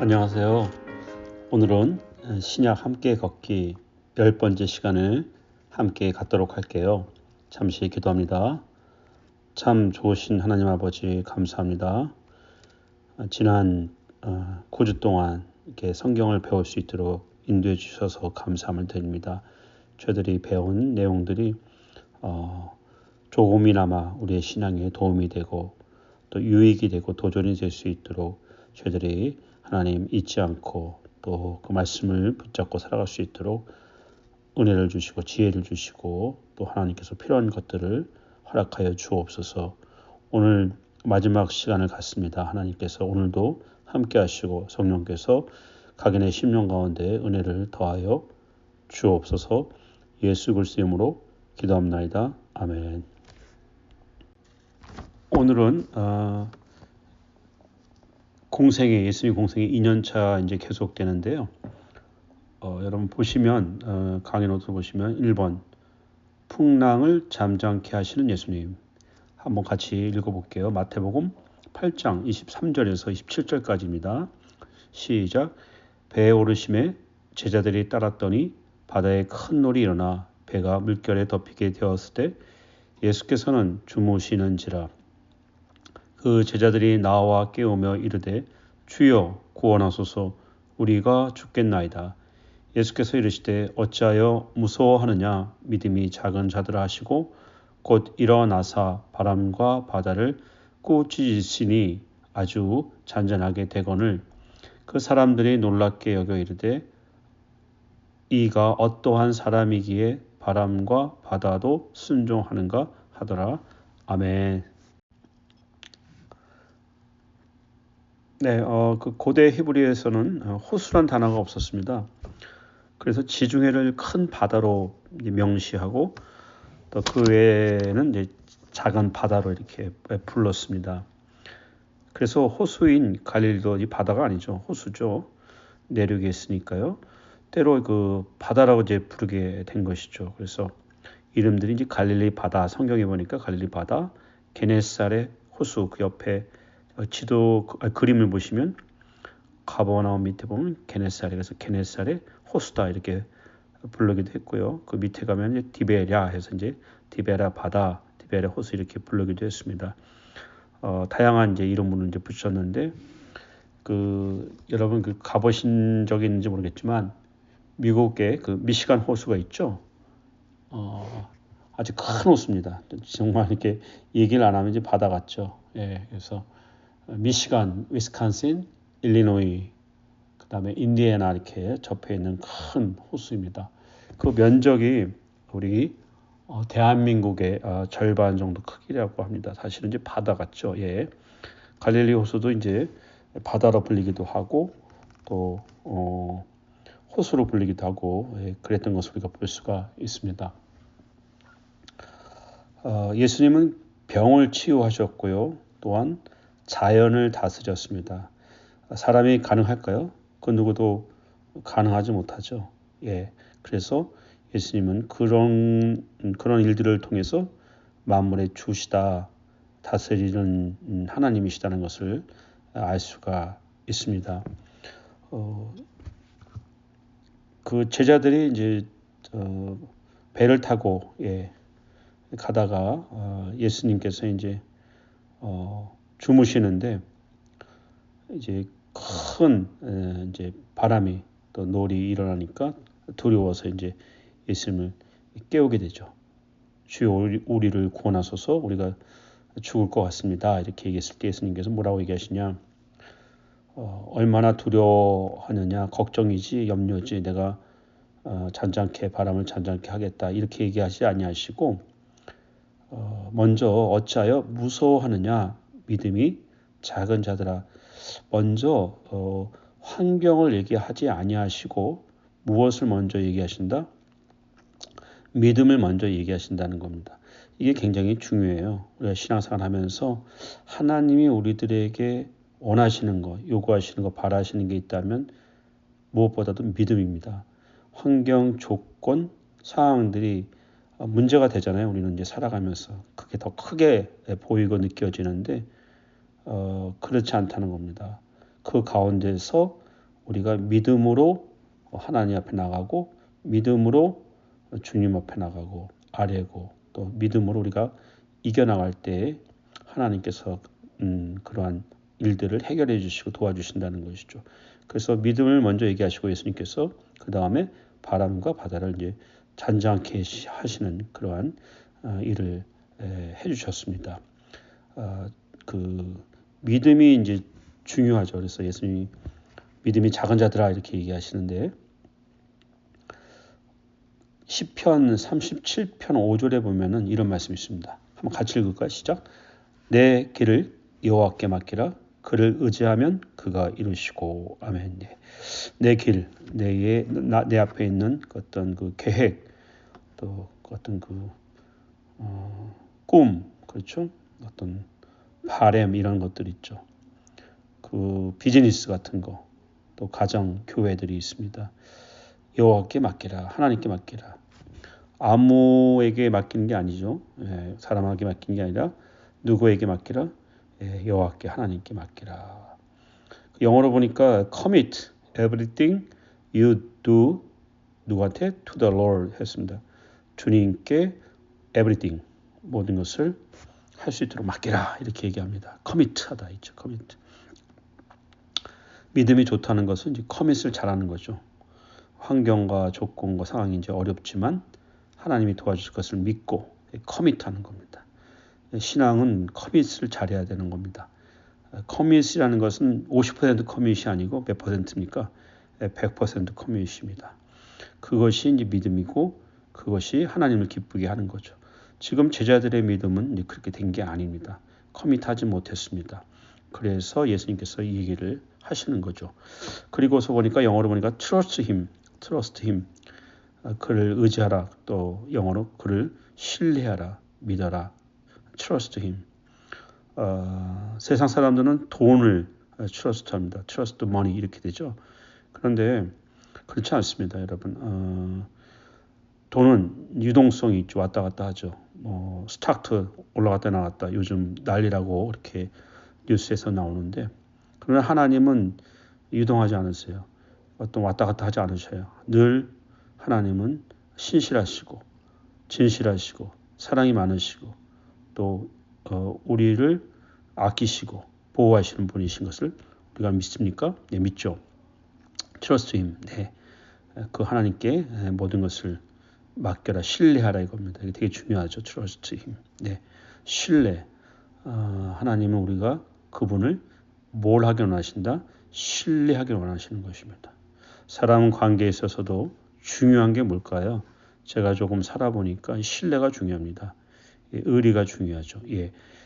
안녕하세요. 오늘은 신약 함께 걷기 10번째 시간을 함께 갖도록 할게요. 잠시 기도합니다. 참 좋으신 하나님 아버지 감사합니다. 지난 9주 동안 이렇게 성경을 배울 수 있도록 인도해 주셔서 감사함을 드립니다. 저희들이 배운 내용들이 조금이나마 우리의 신앙에 도움이 되고 또 유익이 되고 도전이 될 수 있도록 저희들이 하나님 잊지 않고 또 그 말씀을 붙잡고 살아갈 수 있도록 은혜를 주시고 지혜를 주시고 또 하나님께서 필요한 것들을 허락하여 주옵소서. 오늘 마지막 시간을 갖습니다. 하나님께서 오늘도 함께 하시고 성령께서 각인의 심령 가운데 은혜를 더하여 주옵소서. 예수 그리스도의 이름으로 기도합나이다. 아멘. 오늘은 예수님 공생이 2년차 이제 계속되는데요. 여러분 보시면 강의 노트 보시면 1번 풍랑을 잠잠케 하시는 예수님 한번 같이 읽어볼게요. 마태복음 8장 23절에서 27절까지입니다. 시작. 배에 오르심에 제자들이 따랐더니 바다에 큰 놀이 일어나 배가 물결에 덮이게 되었을 때 예수께서는 주무시는지라. 그 제자들이 나와 깨우며 이르되 주여 구원하소서 우리가 죽겠나이다. 예수께서 이르시되 어찌하여 무서워하느냐 믿음이 작은 자들아 하시고 곧 일어나사 바람과 바다를 꾸짖으시니 아주 잔잔하게 되거늘 그 사람들이 놀랍게 여겨 이르되 이가 어떠한 사람이기에 바람과 바다도 순종하는가 하더라. 아멘. 네, 그 고대 히브리어에서는 호수란 단어가 없었습니다. 그래서 지중해를 큰 바다로 명시하고 또 그 외에는 이제 작은 바다로 이렇게 불렀습니다. 그래서 호수인 갈릴리도 이 바다가 아니죠, 호수죠. 내륙에 있으니까요. 때로 그 바다라고 이제 부르게 된 것이죠. 그래서 이름들이 이제 갈릴리 바다, 성경에 보니까 갈릴리 바다, 게네사렛 호수 그 옆에 그림을 보시면 가버나움 밑에 보면 게네사렛, 그래서 게네사렛 호수다 이렇게 부르기도 했고요. 그 밑에 가면 이제 디베랴 해서 이제 디베라 바다, 디베라 호수 이렇게 부르기도 했습니다. 다양한 이제 이름으로 이제 붙였는데 여러분 가보신 적이 있는지 모르겠지만 미국에 그 미시간 호수가 있죠. 아주 큰 호수입니다. 정말 이렇게 얘기를 안 하면 이제 바다 같죠. 예, 그래서 미시간, 위스콘신, 일리노이, 그다음에 인디애나 이렇게 접해 있는 큰 호수입니다. 그 면적이 우리 대한민국의 절반 정도 크기라고 합니다. 사실은 이제 바다 같죠. 예. 갈릴리 호수도 이제 바다로 불리기도 하고 또 호수로 불리기도 하고 그랬던 것을 우리가 볼 수가 있습니다. 예수님은 병을 치유하셨고요. 또한 자연을 다스렸습니다. 사람이 가능할까요? 그 누구도 가능하지 못하죠. 예. 그래서 예수님은 그런 일들을 통해서 만물의 주시다, 다스리는 하나님이시다는 것을 알 수가 있습니다. 그 제자들이 이제 배를 타고 가다가 예수님께서 이제 주무시는데 이제 큰 이제 바람이 또 놀이 일어나니까 두려워서 이제 예수님을 깨우게 되죠. 주여 우리를 구원하소서 우리가 죽을 것 같습니다. 이렇게 얘기했을 때 예수님께서 뭐라고 얘기하시냐? 얼마나 두려워하느냐 걱정이지 염려지 내가 바람을 잔잔케 하겠다 이렇게 얘기하지 아니하시고 먼저 어찌하여 무서워하느냐 믿음이 작은 자들아 먼저 환경을 얘기하지 아니하시고 무엇을 먼저 얘기하신다? 믿음을 먼저 얘기하신다는 겁니다. 이게 굉장히 중요해요. 우리가 신앙생활 하면서 하나님이 우리들에게 원하시는 것, 요구하시는 것, 바라시는 게 있다면 무엇보다도 믿음입니다. 환경, 조건, 상황들이 문제가 되잖아요. 우리는 이제 살아가면서 그게 더 크게 보이고 느껴지는데 그렇지 않다는 겁니다. 그 가운데서 우리가 믿음으로 하나님 앞에 나가고 믿음으로 주님 앞에 나가고 아뢰고 또 믿음으로 우리가 이겨나갈 때 하나님께서 그러한 일들을 해결해 주시고 도와주신다는 것이죠. 그래서 믿음을 먼저 얘기하시고 예수님께서 그 다음에 바람과 바다를 이제 잔잔케 하시는 그러한 일을 해주셨습니다. 그 믿음이 이제 중요하죠. 그래서 예수님이 믿음이 작은 자들아 이렇게 얘기하시는데 시편 37편 5절에 보면은 이런 말씀이 있습니다. 한번 같이 읽을까요? 시작. 내 길을 여호와께 맡기라. 그를 의지하면 그가 이루시고. 아멘. 네. 내 길, 내 앞에 있는 어떤 그 계획, 또 어떤 꿈, 그렇죠? 어떤 바램 이런 것들 있죠. 그 비즈니스 같은 거, 또 가정, 교회들이 있습니다. 여호와께 맡기라. 하나님께 맡기라. 아무에게 맡기는 게 아니죠. 사람에게 맡기는 게 아니라 누구에게 맡기라? 여호와께 하나님께 맡기라. 영어로 보니까 commit everything you do 누구한테? to the Lord 했습니다. 주님께 everything 모든 것을 할 수 있도록 맡기라 이렇게 얘기합니다. commit하다 있죠. commit. 믿음이 좋다는 것은 이제 commit을 잘하는 거죠. 환경과 조건과 상황이 이제 어렵지만 하나님이 도와주실 것을 믿고 커밋하는 겁니다. 신앙은 커밋을 잘해야 되는 겁니다. 커밋이라는 것은 50% 커밋이 아니고 몇 퍼센트입니까? 100% 커밋입니다. 그것이 이제 믿음이고 그것이 하나님을 기쁘게 하는 거죠. 지금 제자들의 믿음은 이제 그렇게 된 게 아닙니다. 커밋하지 못했습니다. 그래서 예수님께서 이 얘기를 하시는 거죠. 그리고서 보니까 영어로 보니까 trust him. 그를 의지하라. 또 영어로 그를 신뢰하라. 믿어라. trust him. 세상 사람들은 돈을 trust합니다. trust money 이렇게 되죠. 그런데 그렇지 않습니다, 여러분. 돈은 유동성이 있죠. 왔다 갔다 하죠. 스타트 올라갔다 나갔다 요즘 난리라고 이렇게 뉴스에서 나오는데 그러나 하나님은 유동하지 않으세요. 어떤 왔다 갔다 하지 않으셔요. 늘 하나님은 신실하시고 진실하시고 사랑이 많으시고 또 우리를 아끼시고 보호하시는 분이신 것을 우리가 믿습니까? 네, 믿죠. Trust him. 네, 그 하나님께 모든 것을 맡겨라, 신뢰하라 이겁니다. 이게 되게 중요하죠. Trust him. 네, 신뢰. 하나님은 우리가 그분을 뭘 하길 원하신다? 신뢰하길 원하시는 것입니다. 사람 관계에 있어서도 중요한 게 뭘까요? 제가 조금 살아보니까 신뢰가 중요합니다. 의리가 중요하죠.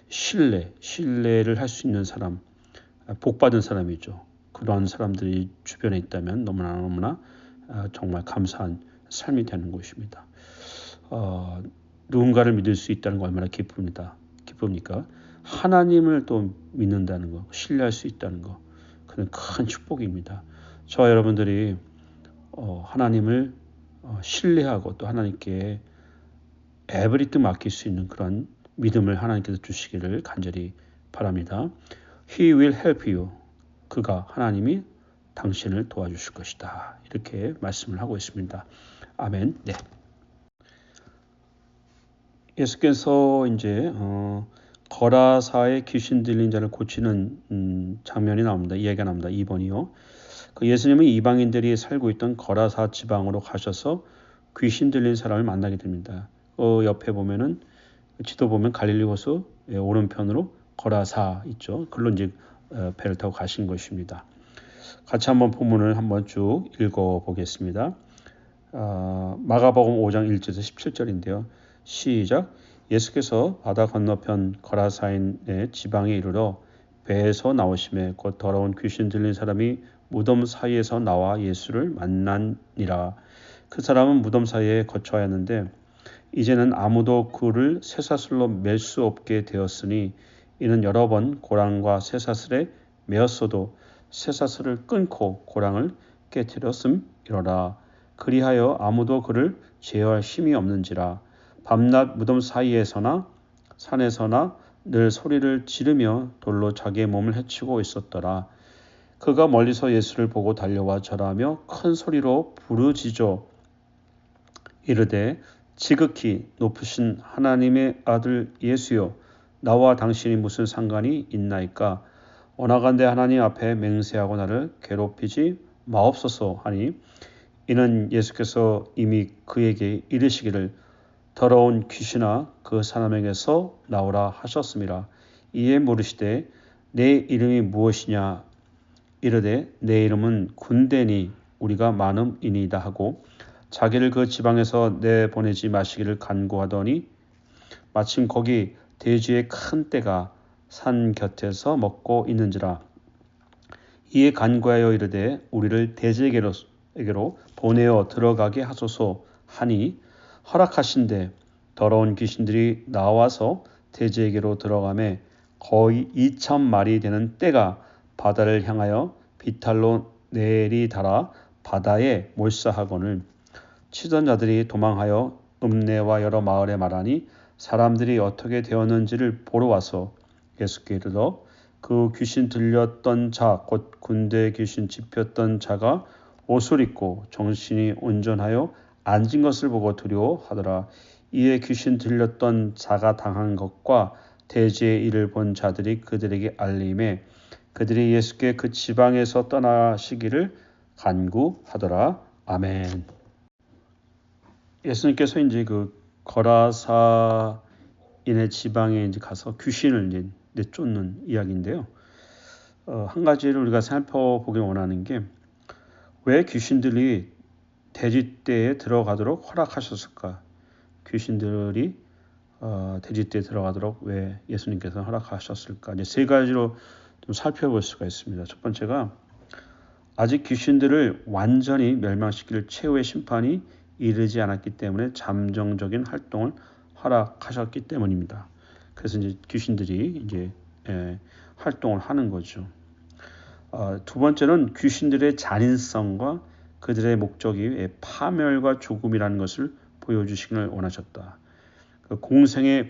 신뢰를 할 수 있는 사람, 복받은 사람이죠. 그런 사람들이 주변에 있다면 너무나 정말 감사한 삶이 되는 것입니다. 누군가를 믿을 수 있다는 거 얼마나 기쁩니까? 하나님을 또 믿는다는 거, 신뢰할 수 있다는 거, 그건 큰 축복입니다. 저와 여러분들이 하나님을 신뢰하고 또 하나님께 에브리띵 맡길 수 있는 그런 믿음을 하나님께서 주시기를 간절히 바랍니다. He will help you. 그가 하나님이 당신을 도와주실 것이다. 이렇게 말씀을 하고 있습니다. 아멘. 네. 예수께서 이제 거라사의 귀신 들린 자를 고치는 장면이 나옵니다. 이야기가 나옵니다. 2번이요. 그 예수님은 이방인들이 살고 있던 거라사 지방으로 가셔서 귀신 들린 사람을 만나게 됩니다. 옆에 보면은 지도 보면 갈릴리 호수 오른편으로 거라사 있죠. 그걸로 이제 배를 타고 가신 것입니다. 같이 한번 본문을 한번 쭉 읽어보겠습니다. 마가복음 5장 1절에서 17절인데요. 시작. 예수께서 바다 건너편 거라사인의 지방에 이르러 배에서 나오심에 곧 더러운 귀신 들린 사람이 무덤 사이에서 나와 예수를 만나니라. 그 사람은 무덤 사이에 거처하였는데 이제는 아무도 그를 쇠사슬로 맬 수 없게 되었으니 이는 여러 번 고랑과 쇠사슬에 매었어도 쇠사슬을 끊고 고랑을 깨뜨렸음이로라. 그리하여 아무도 그를 제어할 힘이 없는지라. 밤낮 무덤 사이에서나 산에서나 늘 소리를 지르며 돌로 자기의 몸을 해치고 있었더라. 그가 멀리서 예수를 보고 달려와 절하며 큰 소리로 부르짖어 이르되 지극히 높으신 하나님의 아들 예수여 나와 당신이 무슨 상관이 있나이까 원하건대 하나님 앞에 맹세하고 나를 괴롭히지 마옵소서 하니 이는 예수께서 이미 그에게 이르시기를 더러운 귀신아 그 사람에게서 나오라 하셨습니다. 이에 물으시되 내 이름이 무엇이냐 이르되 내 이름은 군대니 우리가 많음이니이다 하고 자기를 그 지방에서 내보내지 마시기를 간구하더니 마침 거기 돼지의 큰 떼가 산 곁에서 먹고 있는지라. 이에 간구하여 이르되 우리를 돼지에게로 보내어 들어가게 하소서 하니 허락하신대 더러운 귀신들이 나와서 돼지에게로 들어가매 거의 2,000마리 되는 떼가 바다를 향하여 비탈로 내리달아 바다에 몰사하거늘 치던 자들이 도망하여 읍내와 여러 마을에 말하니 사람들이 어떻게 되었는지를 보러 와서 예수께 이르러 그 귀신 들렸던 자 곧 군대 귀신 짚혔던 자가 옷을 입고 정신이 온전하여 앉은 것을 보고 두려워하더라. 이에 귀신 들렸던 자가 당한 것과 돼지의 일을 본 자들이 그들에게 알림에 그들이 예수께 그 지방에서 떠나시기를 간구하더라. 아멘. 예수님께서 이제 그 거라사인의 지방에 이제 가서 귀신을 이제 내쫓는 이야기인데요. 한 가지를 우리가 살펴보길 원하는 게 왜 귀신들이 돼지떼에 들어가도록 허락하셨을까? 귀신들이 돼지떼에 들어가도록 왜 예수님께서 허락하셨을까? 이제 세 가지로 좀 살펴볼 수가 있습니다. 첫 번째가 아직 귀신들을 완전히 멸망시킬 최후의 심판이 이르지 않았기 때문에 잠정적인 활동을 허락하셨기 때문입니다. 그래서 이제 귀신들이 이제 활동을 하는 거죠. 두 번째는 귀신들의 잔인성과 그들의 목적이 파멸과 죽음이라는 것을 보여주시기를 원하셨다. 공중의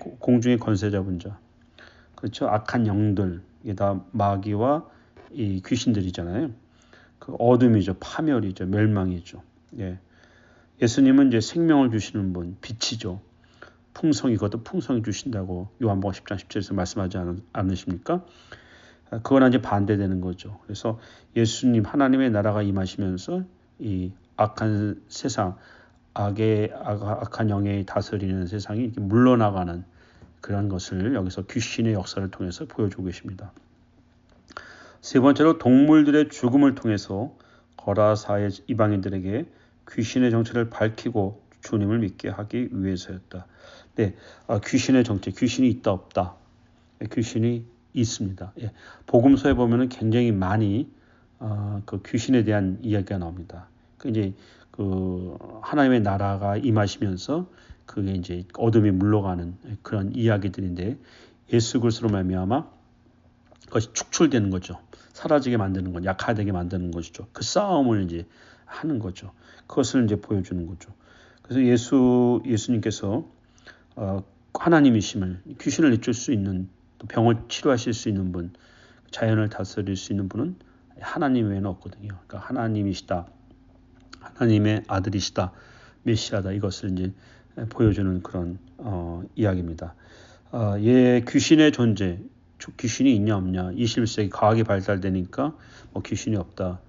권세 잡은 자, 그렇죠? 악한 영들, 이게 다 마귀와 이 귀신들이잖아요. 그 어둠이죠, 파멸이죠, 멸망이죠. 예. 예수님은 이제 생명을 주시는 분, 빛이죠. 풍성이 그것도 풍성이 주신다고 요한복음 10장 10절에서 말씀하지 않으십니까? 그거랑 이제 반대되는 거죠. 그래서 예수님 하나님의 나라가 임하시면서 이 악한 세상, 악한 영의 다스리는 세상이 이렇게 물러나가는 그런 것을 여기서 귀신의 역사를 통해서 보여주고 계십니다. 세 번째로 동물들의 죽음을 통해서 거라사의 이방인들에게 귀신의 정체를 밝히고 주님을 믿게 하기 위해서였다. 네, 귀신의 정체, 귀신이 있다 없다. 귀신이 있습니다. 예, 복음서에 보면은 굉장히 많이 그 귀신에 대한 이야기가 나옵니다. 이제 그 하나님의 나라가 임하시면서 그게 이제 어둠이 물러가는 그런 이야기들인데 예수 그리스도로 말미암아 그것이 축출되는 거죠. 사라지게 만드는 건 약화되게 만드는 것이죠. 그 싸움을 이제 하는 거죠. 그것을 이제 보여주는 거죠. 그래서 예수님께서 하나님이심을 귀신을 내쫓을 수 있는 또 병을 치료하실 수 있는 분, 자연을 다스릴 수 있는 분은 하나님 외에는 없거든요. 그러니까 하나님이시다, 하나님의 아들이시다, 메시아다 이것을 이제 보여주는 그런 이야기입니다. 귀신의 존재, 귀신이 있냐 없냐, 21세기 과학이 발달되니까 뭐 귀신이 없다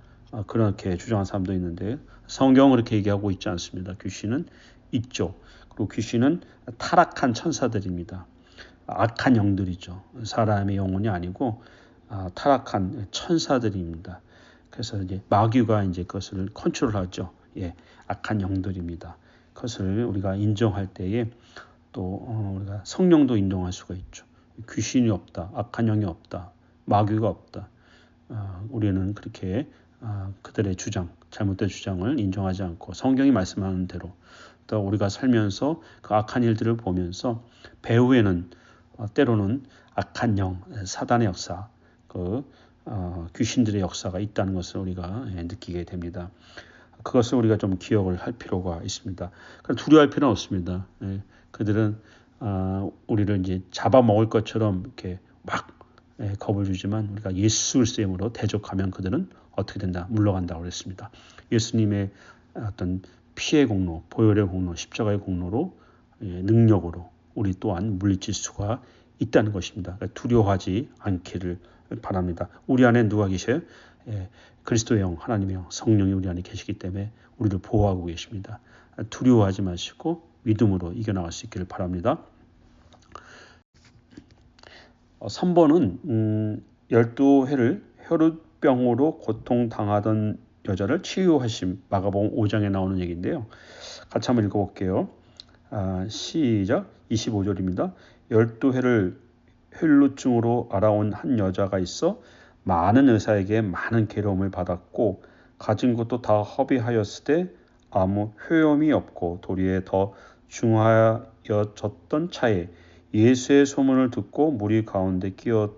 그렇게 주장하는 사람도 있는데 성경은 그렇게 얘기하고 있지 않습니다. 귀신은 있죠. 그리고 귀신은 타락한 천사들입니다. 악한 영들이죠. 사람의 영혼이 아니고 타락한 천사들입니다. 그래서 이제 마귀가 이제 그것을 컨트롤하죠. 예, 악한 영들입니다. 그것을 우리가 인정할 때에 또 우리가 성령도 인정할 수가 있죠. 귀신이 없다, 악한 영이 없다, 마귀가 없다. 우리는 그렇게 그들의 주장, 잘못된 주장을 인정하지 않고 성경이 말씀하는 대로 또 우리가 살면서 그 악한 일들을 보면서 배후에는 때로는 악한 영, 사단의 역사, 귀신들의 역사가 있다는 것을 우리가 느끼게 됩니다. 그것을 우리가 좀 기억을 할 필요가 있습니다. 두려워할 필요는 없습니다. 그들은 우리를 이제 잡아먹을 것처럼 이렇게 막 겁을 주지만 우리가 예수 그리스도의 이름으로 대적하면 그들은 어떻게 된다? 물러간다고 그랬습니다. 예수님의 어떤 피의 공로, 보혈의 공로, 십자가의 공로로 능력으로 우리 또한 물리칠 수가 있다는 것입니다. 두려워하지 않기를 바랍니다. 우리 안에 누가 계셔요? 그리스도의 영, 하나님의 영, 성령이 우리 안에 계시기 때문에 우리를 보호하고 계십니다. 두려워하지 마시고 믿음으로 이겨나갈 수 있기를 바랍니다. 3번은 12회를 혈루병으로 고통당하던 여자를 치유하심, 마가복음 5장에 나오는 얘기인데요. 같이 한번 읽어볼게요. 시작. 25절입니다. 12회를 혈루증으로 알아온 한 여자가 있어 많은 의사에게 많은 괴로움을 받았고 가진 것도 다 허비하였을 때 아무 효험이 없고 도리에 더 중하여졌던 차에 예수의 소문을 듣고 무리 가운데 끼어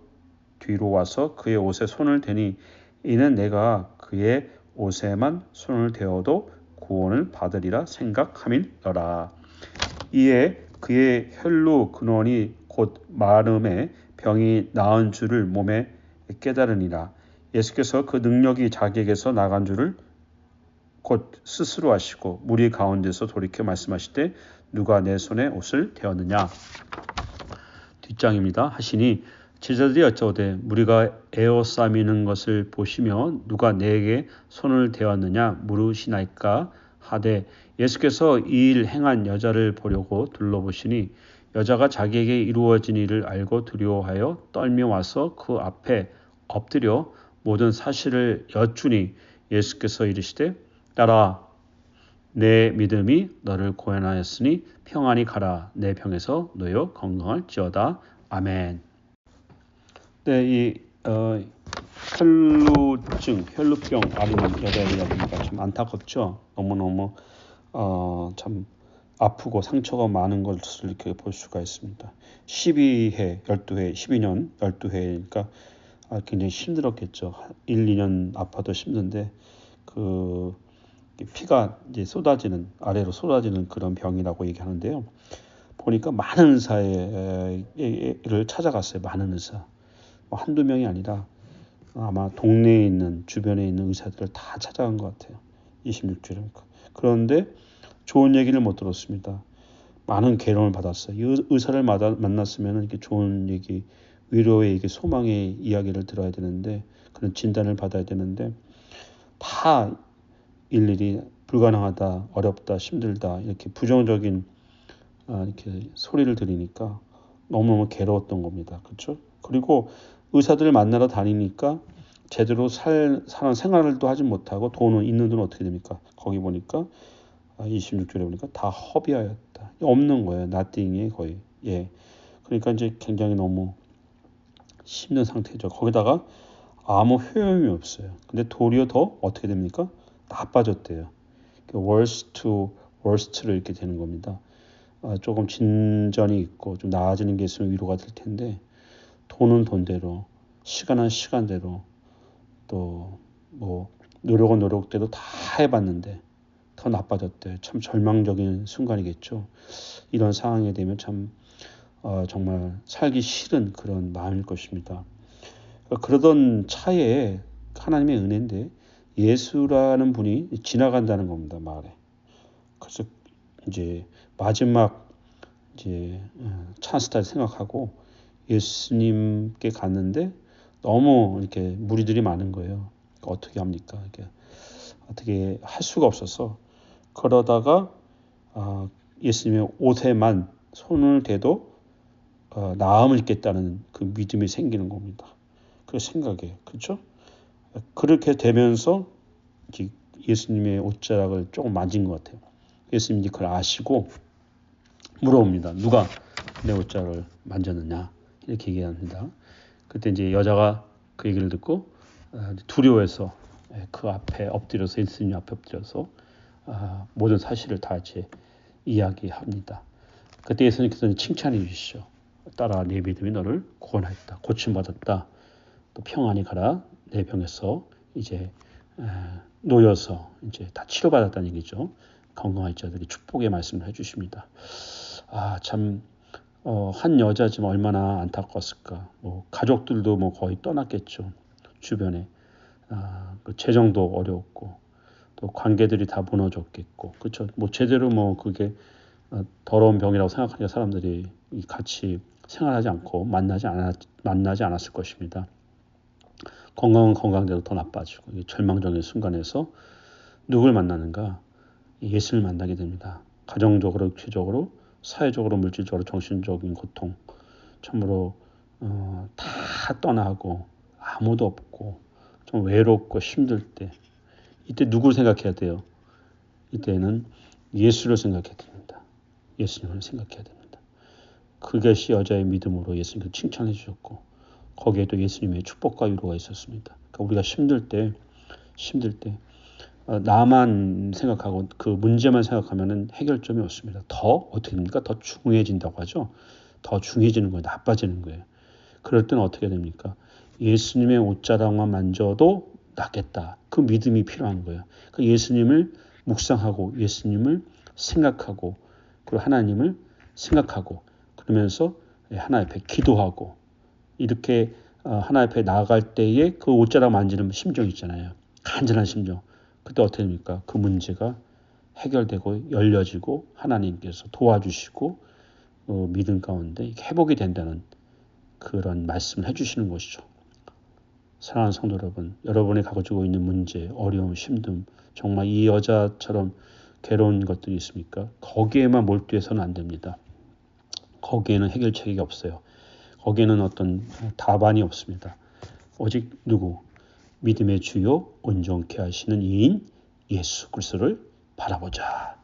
뒤로 와서 그의 옷에 손을 대니 이는 내가 그의 옷에만 손을 대어도 구원을 받으리라 생각함이더라. 이에 그의 혈루 근원이 곧 마름에 병이 나은 줄을 몸에 깨달으니라. 예수께서 그 능력이 자기에게서 나간 줄을 곧 스스로 하시고 무리 가운데서 돌이켜 말씀하시되 누가 내 손에 옷을 대었느냐. 뒷장입니다. 하시니 제자들이 여쭤오되 무리가 에워싸미는 것을 보시며 누가 내게 손을 대었느냐 물으시나이까 하되 예수께서 이 일 행한 여자를 보려고 둘러보시니 여자가 자기에게 이루어진 일을 알고 두려워하여 떨며 와서 그 앞에 엎드려 모든 사실을 여쭈니 예수께서 이르시되 딸아 내 믿음이 너를 구원하였으니 평안히 가라. 내 병에서 놓여 건강할지어다. 아멘. 네, 이 혈루증, 혈루병 앓는 여자의 이야기가 좀 안타깝죠. 너무너무 참 아프고 상처가 많은 것을 이렇게 볼 수가 있습니다. 12회, 12회, 12년, 12회니까 굉장히 힘들었겠죠. 1, 2년 아파도 힘든데 그 피가 이제 아래로 쏟아지는 그런 병이라고 얘기하는데요. 보니까 많은 의사를 찾아갔어요. 많은 의사. 한두 명이 아니라 아마 동네에 있는 주변에 있는 의사들을 다 찾아간 것 같아요. 26주를. 그런데 좋은 얘기를 못 들었습니다. 많은 괴로움을 받았어요. 의사를 만났으면 이렇게 좋은 얘기, 위로의 얘기, 소망의 이야기를 들어야 되는데 그런 진단을 받아야 되는데 다 일일이 불가능하다, 어렵다, 힘들다 이렇게 부정적인 이렇게 소리를 들으니까 너무너무 괴로웠던 겁니다. 그렇죠? 그리고 의사들을 만나러 다니니까 제대로 사는 생활을 또 하지 못하고 있는 돈은 어떻게 됩니까? 거기 보니까 26절에 보니까 다 허비하였다. 없는 거예요. nothing이 거의. 예. 그러니까 이제 굉장히 너무 힘든 상태죠. 거기다가 아무 효용이 없어요. 근데 도리어 더 어떻게 됩니까? 나빠졌대요. worst to worst를 이렇게 되는 겁니다. 조금 진전이 있고 좀 나아지는 게 있으면 위로가 될 텐데 돈은 돈대로, 시간은 시간대로 또 뭐 노력은 노력대로 다 해봤는데 더 나빠졌대. 참 절망적인 순간이겠죠. 이런 상황이 되면 참 정말 살기 싫은 그런 마음일 것입니다. 그러던 차에 하나님의 은혜인데 예수라는 분이 지나간다는 겁니다. 마을에. 그래서 이제 마지막 이제 찬스다 생각하고 예수님께 갔는데 너무 이렇게 무리들이 많은 거예요. 어떻게 합니까? 이렇게 어떻게 할 수가 없어서 그러다가 예수님의 옷에만 손을 대도 나음을 입겠다는 그 믿음이 생기는 겁니다. 그 생각이에요. 그렇죠? 그렇게 되면서 예수님의 옷자락을 조금 만진 것 같아요. 예수님이 그걸 아시고 물어봅니다. 누가 내 옷자락을 만졌느냐? 이렇게 얘기합니다. 그때 이제 여자가 그 얘기를 듣고 두려워해서 그 앞에 엎드려서 예수님 앞에 엎드려서 모든 사실을 다 이제 이야기합니다. 그때 예수님께서는 칭찬해 주시죠. 딸아, 네 믿음이 너를 구원하였다. 고침받았다. 또 평안히 가라. 내 병에서 이제 놓여서 이제 다 치료받았다는 얘기죠. 건강한 자들이 축복의 말씀을 해주십니다. 참 한 여자지만 얼마나 안타까웠을까. 뭐 가족들도 뭐 거의 떠났겠죠. 주변에 그 재정도 어려웠고 또 관계들이 다 무너졌겠고, 그렇죠. 뭐 제대로 뭐 그게 더러운 병이라고 생각하니까 사람들이 같이 생활하지 않고 만나지 않았을 것입니다. 건강은 건강대로 더 나빠지고 절망적인 순간에서 누굴 만나는가? 예수를 만나게 됩니다. 가정적으로, 육체적으로, 사회적으로, 물질적으로, 정신적인 고통, 참으로 다 떠나고 아무도 없고 좀 외롭고 힘들 때, 이때 누구를 생각해야 돼요? 이때는 예수를 생각해야 됩니다. 예수님을 생각해야 됩니다. 그것이 여자의 믿음으로 예수님을 칭찬해 주셨고, 거기에도 예수님의 축복과 위로가 있었습니다. 그러니까 우리가 힘들 때 나만 생각하고 그 문제만 생각하면 해결점이 없습니다. 더 어떻게 됩니까? 더 중요해진다고 하죠. 더 중요해지는 거예요. 나빠지는 거예요. 그럴 때는 어떻게 됩니까? 예수님의 옷자락만 만져도 낫겠다. 그 믿음이 필요한 거예요. 그 예수님을 묵상하고 예수님을 생각하고 그리고 하나님을 생각하고 그러면서 하나님 앞에 기도하고 이렇게 하나님 앞에 나아갈 때에 그 옷자락 만지는 심정 있잖아요. 간절한 심정. 그때 어떻게 됩니까? 그 문제가 해결되고 열려지고 하나님께서 도와주시고 믿음 가운데 회복이 된다는 그런 말씀을 해주시는 것이죠. 사랑하는 성도 여러분, 여러분이 가지고 있는 문제, 어려움, 힘듦, 정말 이 여자처럼 괴로운 것들이 있습니까? 거기에만 몰두해서는 안 됩니다. 거기에는 해결책이 없어요. 거기에는 어떤 답안이 없습니다. 오직 누구? 믿음의 주요 온전케 하시는 이인 예수 그리스도를 바라보자.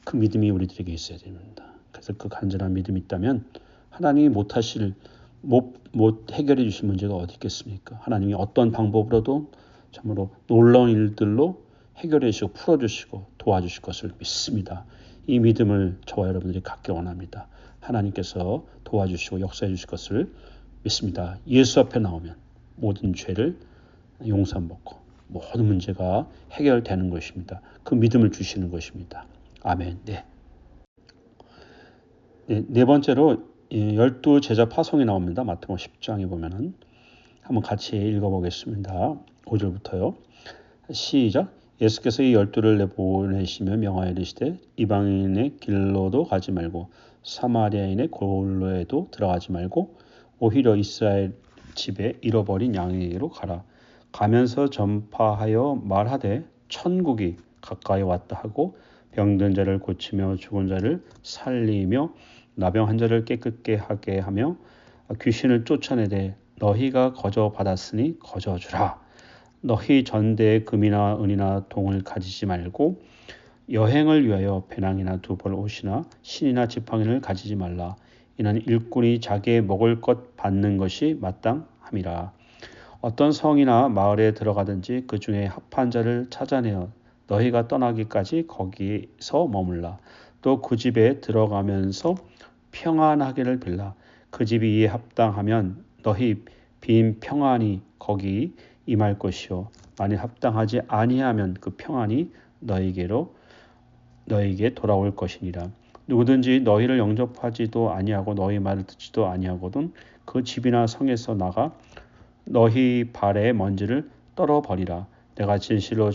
그 믿음이 우리들에게 있어야 됩니다. 그래서 그 간절한 믿음이 있다면 하나님이 못 해결해 주실 문제가 어디 있겠습니까? 하나님이 어떤 방법으로도 참으로 놀라운 일들로 해결해 주시고 풀어주시고 도와주실 것을 믿습니다. 이 믿음을 저와 여러분들이 갖기 원합니다. 하나님께서 도와주시고 역사해 주실 것을 믿습니다. 예수 앞에 나오면 모든 죄를 용서받고 모든 문제가 해결되는 것입니다. 그 믿음을 주시는 것입니다. 아멘. 네 번째로 12 제자 파송이 나옵니다. 마태복음 10장에 보면은 한번 같이 읽어보겠습니다. 5절부터요. 시작. 예수께서 이 12를 내보내시며 명하여 이르시되 이방인의 길로도 가지 말고 사마리아인의 골로에도 들어가지 말고 오히려 이스라엘 집에 잃어버린 양에게로 가라. 가면서 전파하여 말하되 천국이 가까이 왔다 하고 병든 자를 고치며 죽은 자를 살리며 나병 환자를 깨끗게 하게 하며 귀신을 쫓아내되 너희가 거저 받았으니 거저 주라. 너희 전대에 금이나 은이나 동을 가지지 말고 여행을 위하여 배낭이나 두 벌 옷이나 신이나 지팡이를 가지지 말라. 이는 일꾼이 자기의 먹을 것 받는 것이 마땅함이라. 어떤 성이나 마을에 들어가든지 그 중에 합한 자를 찾아내어 너희가 떠나기까지 거기서 머물라. 또 그 집에 들어가면서 평안하기를 빌라. 그 집이 이에 합당하면 너희 빈 평안이 거기 임할 것이요 만일 합당하지 아니하면 그 평안이 너희에게 돌아올 것이니라. 누구든지 너희를 영접하지도 아니하고 너희 말을 듣지도 아니하거든 그 집이나 성에서 나가 너희 발의 먼지를 떨어버리라. 내가 진실로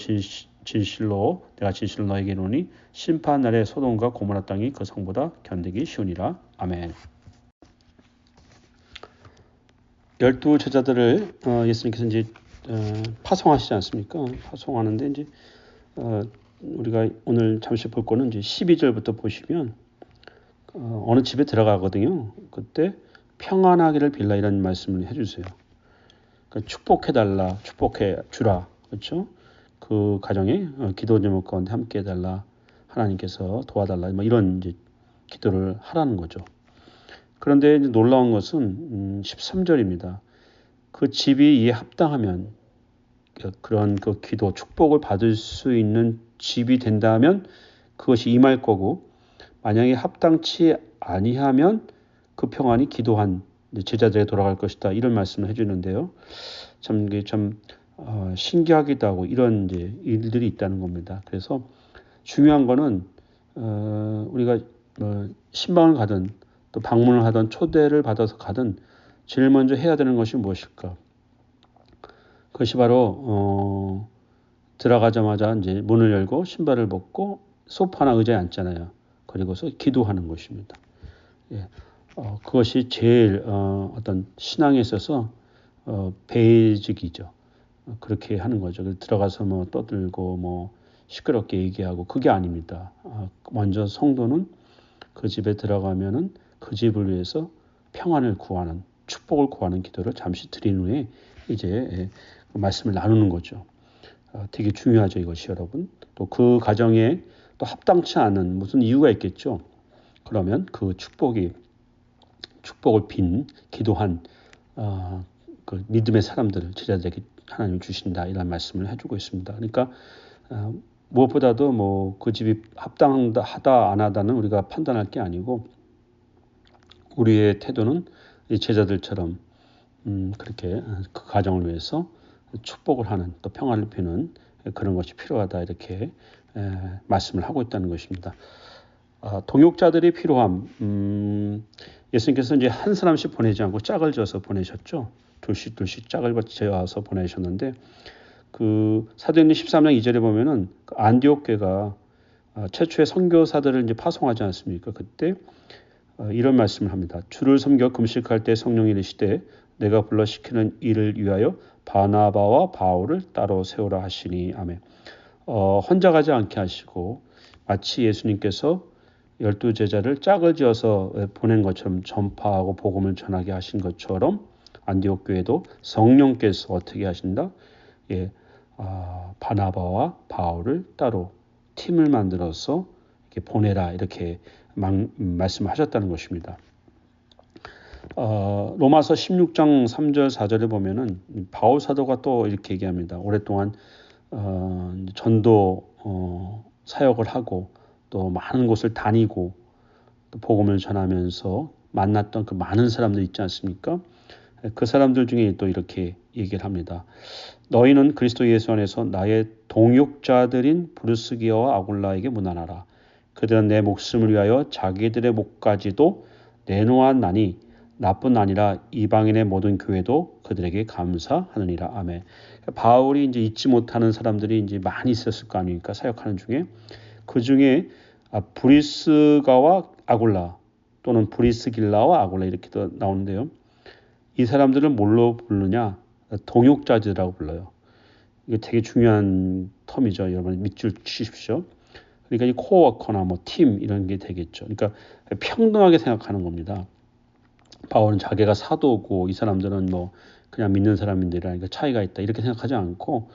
너에게 이르노니 심판 날에 소돔과 고모라 땅이 그 성보다 견디기 쉬우니라. 아멘. 12 제자들을 예수님께서 이제 파송하시지 않습니까? 파송하는데 이제 우리가 오늘 잠시 볼 거는 이제 12절부터 보시면 어느 집에 들어가거든요. 그때 평안하기를 빌라 이런 말씀을 해주세요. 그러니까 축복해달라, 축복해 주라, 그렇죠? 그 가정에 기도 제목 가운데 함께 해달라, 하나님께서 도와달라, 뭐 이런 이제 기도를 하라는 거죠. 그런데 이제 놀라운 것은 13절입니다. 그 집이 이에 합당하면 그런 그 기도 축복을 받을 수 있는 집이 된다면 그것이 임할 거고 만약에 합당치 아니하면 그 평안이 기도한 제자들에게 돌아갈 것이다 이런 말씀을 해주는데요. 참 신기하기도 하고 이런 이제 일들이 있다는 겁니다. 그래서 중요한 거는 우리가 신방을 가든 또 방문을 하든 초대를 받아서 가든 제일 먼저 해야 되는 것이 무엇일까? 그것이 바로 들어가자마자 이제 문을 열고 신발을 벗고 소파나 의자에 앉잖아요. 그리고서 기도하는 것입니다. 예. 그것이 제일 어떤 신앙에 있어서 베이직이죠. 그렇게 하는 거죠. 들어가서 뭐 떠들고 뭐 시끄럽게 얘기하고 그게 아닙니다. 먼저 성도는 그 집에 들어가면은 그 집을 위해서 평안을 구하는 축복을 구하는 기도를 잠시 드린 후에 이제 말씀을 나누는 거죠. 되게 중요하죠, 이것이 여러분. 또 그 가정에 또 합당치 않은 무슨 이유가 있겠죠. 그러면 그 축복을 빈 기도한 그 믿음의 사람들을 제자들에게 하나님 주신다 이런 말씀을 해주고 있습니다. 그러니까 무엇보다도 뭐 그 집이 합당하다 안 하다는 우리가 판단할 게 아니고 우리의 태도는 이 제자들처럼 그렇게 그 가정을 위해서 축복을 하는 또 평화를 비는 그런 것이 필요하다 이렇게 말씀을 하고 있다는 것입니다. 동역자들이 필요함. 예수님께서 이제 한 사람씩 보내지 않고 짝을 지어서 보내셨죠. 둘씩 짝을 지어서 보내셨는데 그 사도행전 13장 2절에 보면은 안디옥 교회가 최초의 선교사들을 이제 파송하지 않습니까? 그때 이런 말씀을 합니다. 주를 섬겨 금식할 때 성령이 이르시되 내가 불러 시키는 일을 위하여 바나바와 바울을 따로 세우라 하시니 아멘. 혼자 가지 않게 하시고 마치 예수님께서 12제자를 짝을 지어서 보낸 것처럼 전파하고 복음을 전하게 하신 것처럼 안디옥 교회도 성령께서 어떻게 하신다? 바나바와 바울을 따로 팀을 만들어서 이렇게 보내라 이렇게 말씀하셨다는 것입니다. 로마서 16장 3절 4절에 보면은 바울 사도가 또 이렇게 얘기합니다. 오랫동안 전도 사역을 하고 또 많은 곳을 다니고 또 복음을 전하면서 만났던 그 많은 사람들 있지 않습니까? 그 사람들 중에 또 이렇게 얘기를 합니다. 너희는 그리스도 예수 안에서 나의 동역자들인 브루스기어와 아굴라에게 문안하라. 그들은 내 목숨을 위하여 자기들의 목까지도 내놓았나니 나뿐 아니라 이방인의 모든 교회도 그들에게 감사하느니라. 아멘. 바울이 이제 잊지 못하는 사람들이 이제 많이 있었을 거 아닙니까? 사역하는 중에 그 중에 브리스가와 아굴라 또는 브리스길라와 아굴라 이렇게도 나오는데요. 이 사람들은 뭘로 부르냐? 동역자들이라고 불러요. 이게 되게 중요한 텀이죠. 여러분 밑줄 치십시오. 그러니까 이 코워커나 뭐 팀 이런 게 되겠죠. 그러니까 평등하게 생각하는 겁니다. 바울은 자기가 사도고 이 사람들은 뭐 그냥 믿는 사람인들이라니까 차이가 있다 이렇게 생각하지 않고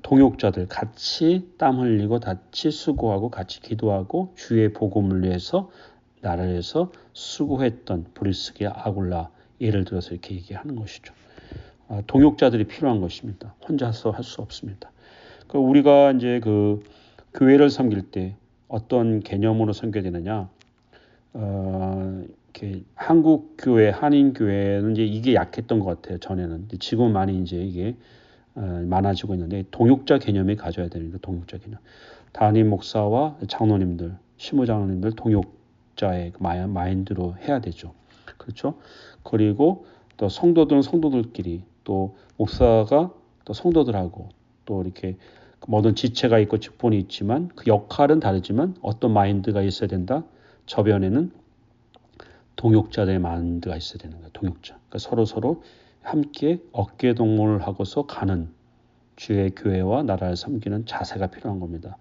동역자들 같이 땀 흘리고 같이 수고하고 같이 기도하고 주의 복음을 위해서 나라를 위해서 수고했던 브리스기아 아굴라 예를 들어서 이렇게 얘기하는 것이죠. 동역자들이 필요한 것입니다. 혼자서 할 수 없습니다. 우리가 이제 그 교회를 섬길 때 어떤 개념으로 섬겨야 되느냐? 이렇게 한국 교회, 한인 교회는 이제 이게 약했던 것 같아요. 전에는 지금 많이 이제 이게 많아지고 있는데 동역자 개념이 가져야 됩니다. 동역자 개념. 담임 목사와 장로님들, 시무장로님들 동역자의 마인드로 해야 되죠. 그렇죠? 그리고 또 성도들은 성도들끼리 또 목사가 또 성도들하고 또 이렇게 모든 지체가 있고 직분이 있지만 그 역할은 다르지만 어떤 마인드가 있어야 된다. 저변에는 동역자들의 마인드가 있어야 되는 거예요. 동역자. 그러니까 서로 함께 어깨 동무를 하고서 가는 주의 교회와 나라를 섬기는 자세가 필요한 겁니다.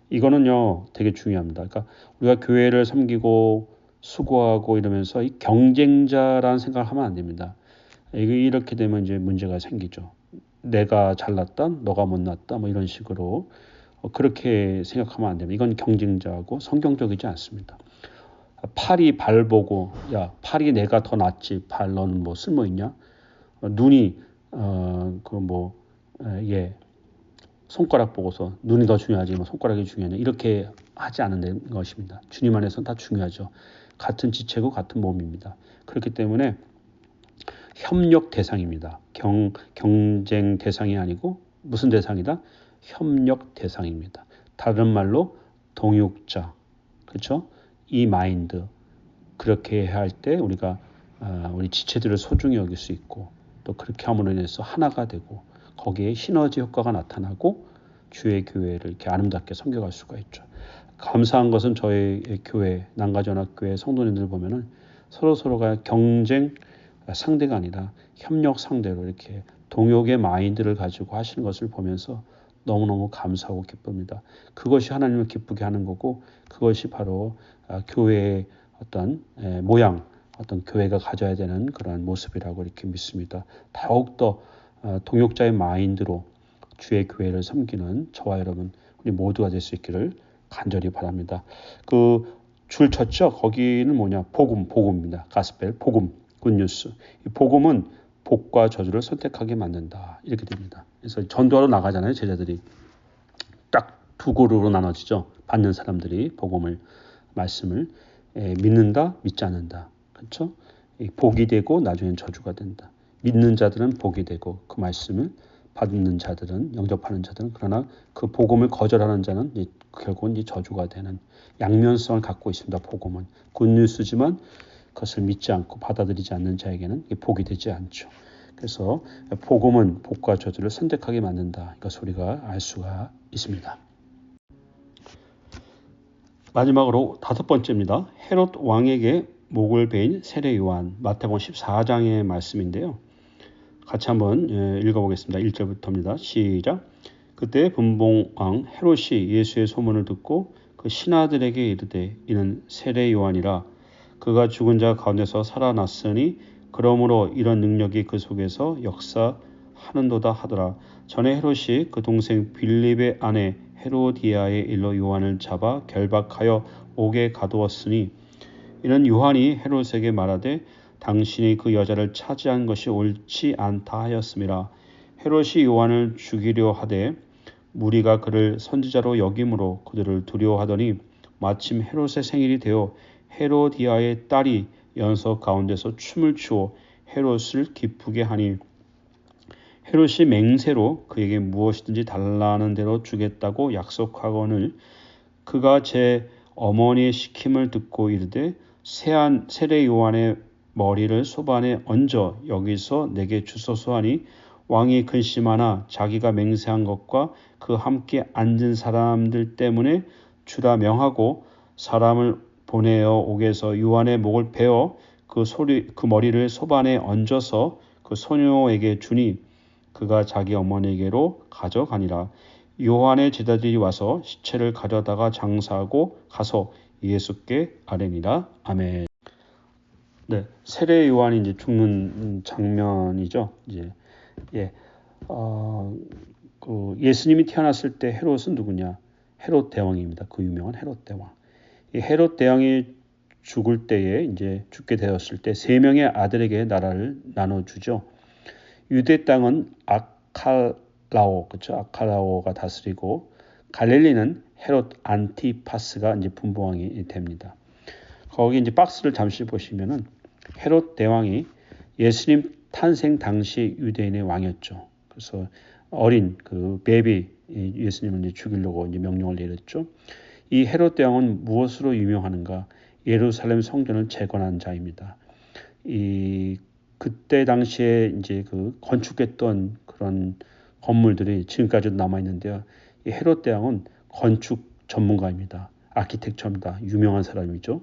이거는요 되게 중요합니다. 그러니까 우리가 교회를 섬기고 수고하고 이러면서 이 경쟁자라는 생각을 하면 안 됩니다. 이렇게 되면 이제 문제가 생기죠. 내가 잘났다, 너가 못났다, 뭐 이런 식으로 그렇게 생각하면 안 됩니다. 이건 경쟁자고 성경적이지 않습니다. 팔이 발 보고 야 팔이 내가 더 낫지 발 너는 뭐 쓸모 있냐? 눈이 손가락 보고서 눈이 더 중요하지 뭐 손가락이 중요하냐 이렇게 하지 않는 것입니다. 주님 안에서는 다 중요하죠. 같은 지체고 같은 몸입니다. 그렇기 때문에 협력 대상입니다. 경쟁 대상이 아니고 무슨 대상이다? 협력 대상입니다. 다른 말로 동역자, 그렇죠? 이 마인드, 그렇게 할 때 우리가 우리 지체들을 소중히 여길 수 있고 또 그렇게 함으로 인해서 하나가 되고 거기에 시너지 효과가 나타나고 주의 교회를 이렇게 아름답게 섬겨갈 수가 있죠. 감사한 것은 저희 교회 난가전학교회 성도님들 보면은 서로가 경쟁 상대가 아니라 협력 상대로 이렇게 동역의 마인드를 가지고 하시는 것을 보면서 너무너무 감사하고 기쁩니다. 그것이 하나님을 기쁘게 하는 거고 그것이 바로 교회의 어떤 모양, 어떤 교회가 가져야 되는 그런 모습이라고 이렇게 믿습니다. 더욱더 동역자의 마인드로 주의 교회를 섬기는 저와 여러분 우리 모두가 될 수 있기를 간절히 바랍니다. 그 줄 쳤죠? 거기는 뭐냐? 복음입니다. 가스펠, 복음, 굿뉴스. 이 복음은 복과 저주를 선택하게 만든다. 이렇게 됩니다. 그래서 전도하러 나가잖아요. 제자들이. 딱 두 그룹으로 나눠지죠. 받는 사람들이 복음을, 말씀을 믿는다, 믿지 않는다. 그렇죠? 복이 되고 나중엔 저주가 된다. 믿는 자들은 복이 되고 그 말씀을 받는 자들은, 영접하는 자들은, 그러나 그 복음을 거절하는 자는 결국은 저주가 되는 양면성을 갖고 있습니다. 복음은 굿뉴스지만 그것을 믿지 않고 받아들이지 않는 자에게는 복이 되지 않죠. 그래서 복음은 복과 저주를 선택하게 만든다. 이것을 우리가 알 수가 있습니다. 마지막으로 5번째입니다. 헤롯 왕에게 목을 베인 세례 요한, 마태복음 14장의 말씀인데요. 같이 한번 읽어보겠습니다. 1절부터입니다. 시작. 그때 분봉왕 헤롯이 예수의 소문을 듣고 그 신하들에게 이르되 이는 세례 요한이라 그가 죽은 자 가운데서 살아났으니 그러므로 이런 능력이 그 속에서 역사하는도다 하더라. 전에 헤롯이 그 동생 빌립의 아내 헤로디아의 일로 요한을 잡아 결박하여 옥에 가두었으니 이는 요한이 헤롯에게 말하되 당신이 그 여자를 차지한 것이 옳지 않다 하였음이라. 헤롯이 요한을 죽이려 하되 무리가 그를 선지자로 여김으로 그들을 두려워하더니 마침 헤롯의 생일이 되어 헤로디아의 딸이 연석 가운데서 춤을 추어 헤롯을 기쁘게 하니 헤롯이 맹세로 그에게 무엇이든지 달라는 대로 주겠다고 약속하거늘 그가 제 어머니의 시킴을 듣고 이르되 세례 요한의 머리를 소반에 얹어 여기서 내게 주소서 하니 왕이 근심하나 자기가 맹세한 것과 그 함께 앉은 사람들 때문에 주라 명하고 사람을 보내어 옥에서 요한의 목을 베어 그 머리를 소반에 얹어서 그 소녀에게 주니 그가 자기 어머니에게로 가져가니라. 요한의 제자들이 와서 시체를 가져다가 장사하고 가서 예수께 아뢰니라. 아멘. 네, 세례 요한이 이제 죽는 장면이죠. 이제 그 예수님이 태어났을 때 헤롯은 누구냐? 헤롯 대왕입니다. 그 유명한 헤롯 대왕. 이 헤롯 대왕이 죽을 때에 이제 죽게 되었을 때 세 명의 아들에게 나라를 나눠주죠. 유대 땅은 그렇죠? 아칼라오가 다스리고 갈릴리는 헤롯 안티파스가 이제 분봉왕이 됩니다. 거기 이제 박스를 잠시 보시면은 헤롯 대왕이 예수님 탄생 당시 유대인의 왕이었죠. 그래서 어린 그 베비 예수님을 이제 죽이려고 이제 명령을 내렸죠. 이 헤롯 대왕은 무엇으로 유명하는가? 예루살렘 성전을 재건한 자입니다. 그때 당시에 이제 그 건축했던 그런 건물들이 지금까지도 남아 있는데요. 이 헤롯 대왕은 건축 전문가입니다. 아키텍처입니다. 유명한 사람이죠.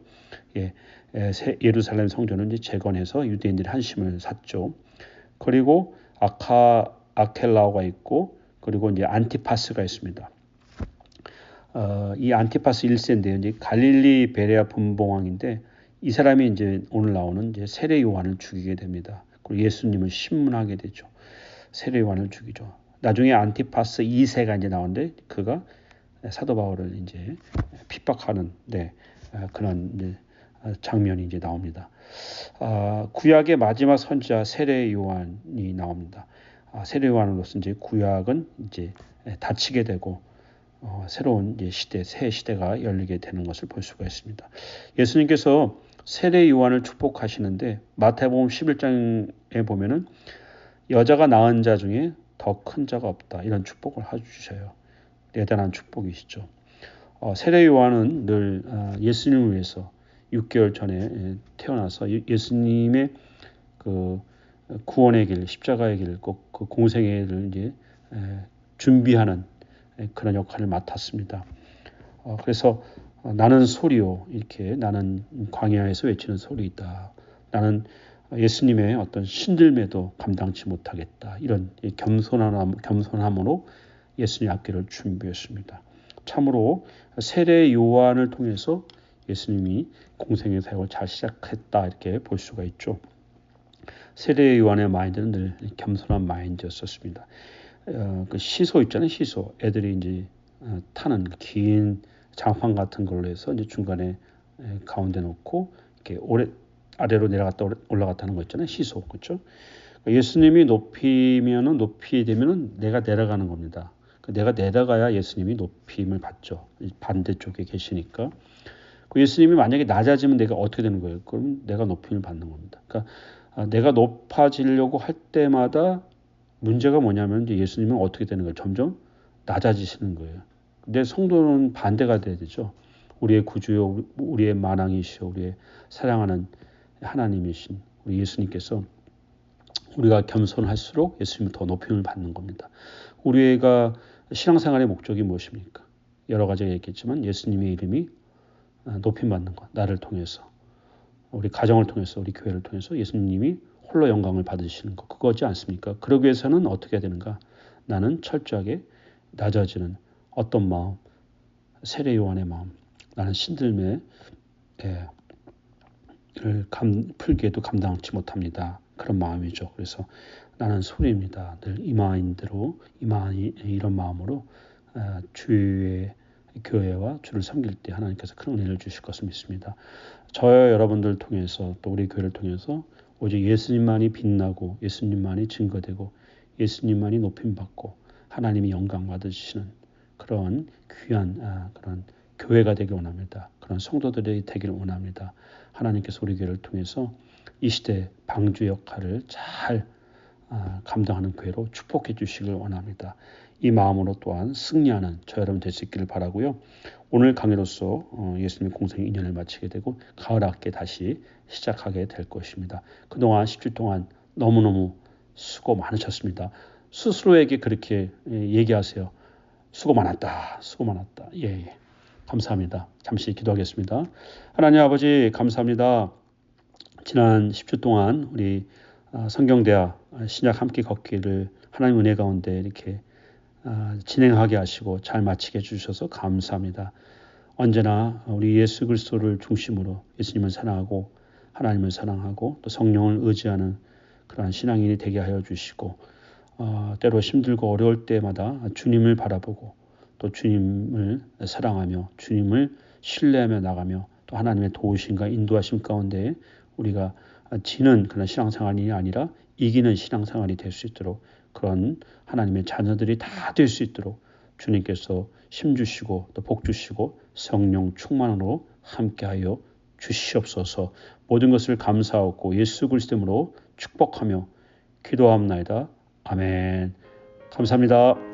예루살렘 성전을 이제 재건해서 유대인들이 한심을 샀죠. 그리고 아켈라오가 있고 그리고 이제 안티파스가 있습니다. 이 안티파스 1세인데요. 이제 갈릴리 베레아 분봉왕인데 이 사람이 이제 오늘 나오는 이제 세례 요한을 죽이게 됩니다. 그리고 예수님을 신문하게 되죠. 세례 요한을 죽이죠. 나중에 안티파스 2세가 이제 나오는데 그가 사도 바울을 이제 핍박하는 그런 이제 장면이 이제 나옵니다. 구약의 마지막 선지자 세례 요한이 나옵니다. 세례 요한으로서 이제 구약은 이제 닫히게 되고 새로운 이제 시대, 새 시대가 열리게 되는 것을 볼 수가 있습니다. 예수님께서 세례 요한을 축복하시는데 마태복음 11장에 보면은 여자가 낳은 자 중에 더 큰 자가 없다 이런 축복을 해주셔요. 대단한 축복이시죠. 세례 요한은 늘 예수님을 위해서 6개월 전에 태어나서 예수님의 그 구원의 길, 십자가의 길, 꼭 그 공생의 길을 이제 준비하는 그런 역할을 맡았습니다. 그래서 나는 소리요, 이렇게 나는 광야에서 외치는 소리이다. 나는 예수님의 어떤 신들매도 감당치 못하겠다. 이런 겸손함으로 예수님 앞길을 준비했습니다. 참으로 세례 요한을 통해서 예수님이 공생의 사역을 잘 시작했다 이렇게 볼 수가 있죠. 세례 요한의 마인드는 늘 겸손한 마인드였었습니다. 그 시소 있잖아요, 시소. 애들이 이제 타는 긴 장판 같은 걸로 해서 이제 중간에 가운데 놓고 이렇게 아래로 내려갔다 올라갔다 하는 거 있잖아요, 시소, 그렇죠? 예수님이 높이 되면은 내가 내려가는 겁니다. 내가 내려가야 예수님이 높임을 받죠. 반대쪽에 계시니까. 예수님이 만약에 낮아지면 내가 어떻게 되는 거예요? 그럼 내가 높임을 받는 겁니다. 그러니까 내가 높아지려고 할 때마다 문제가 뭐냐면 이제 예수님은 어떻게 되는 거예요? 점점 낮아지시는 거예요. 근데 성도는 반대가 돼야 되죠. 우리의 구주요, 우리의 만왕이시오, 우리의 사랑하는 하나님이신 우리 예수님께서 우리가 겸손할수록 예수님은 더 높임을 받는 겁니다. 우리가 신앙생활의 목적이 무엇입니까? 여러 가지가 있겠지만 예수님의 이름이 높임 받는 것, 나를 통해서, 우리 가정을 통해서, 우리 교회를 통해서 예수님이 홀로 영광을 받으시는 것, 그거지 않습니까? 그러기 위해서는 어떻게 해야 되는가? 나는 철저하게 낮아지는 어떤 마음, 세례 요한의 마음, 나는 신들매를 풀기에도 감당치 못합니다. 그런 마음이죠. 그래서 나는 소리입니다. 늘 이 마인드로, 이런 마음으로 주의 교회와 주를 섬길 때 하나님께서 큰 은혜를 주실 것을 믿습니다. 저와 여러분들을 통해서 또 우리 교회를 통해서 오직 예수님만이 빛나고 예수님만이 증거되고 예수님만이 높임받고 하나님이 영광 받으시는 그런 귀한 그런 교회가 되길 원합니다. 그런 성도들이 되기를 원합니다. 하나님께서 우리 교회를 통해서 이 시대 방주 역할을 잘 감당하는 교회로 축복해 주시길 원합니다. 이 마음으로 또한 승리하는 저 여러분 될 수 있기를 바라고요. 오늘 강의로서 예수님의 공생 2년을 마치게 되고 가을 학기 다시 시작하게 될 것입니다. 그동안 10주 동안 너무너무 수고 많으셨습니다. 스스로에게 그렇게 얘기하세요. 수고 많았다. 수고 많았다. 예. 감사합니다. 잠시 기도하겠습니다. 하나님 아버지 감사합니다. 지난 10주 동안 우리 성경대학 신약 함께 걷기를 하나님 은혜 가운데 이렇게 진행하게 하시고 잘 마치게 해주셔서 감사합니다. 언제나 우리 예수 그리스도를 중심으로 예수님을 사랑하고 하나님을 사랑하고 또 성령을 의지하는 그러한 신앙인이 되게 하여 주시고 때로 힘들고 어려울 때마다 주님을 바라보고 또 주님을 사랑하며 주님을 신뢰하며 나가며 또 하나님의 도우심과 인도하심 가운데 우리가 지는 그런 신앙생활이 아니라 이기는 신앙생활이 될 수 있도록 그런 하나님의 자녀들이 다 될 수 있도록 주님께서 힘주시고 또 복주시고 성령 충만으로 함께하여 주시옵소서. 모든 것을 감사하고 예수 그리스도로 축복하며 기도합나이다. 아멘. 감사합니다.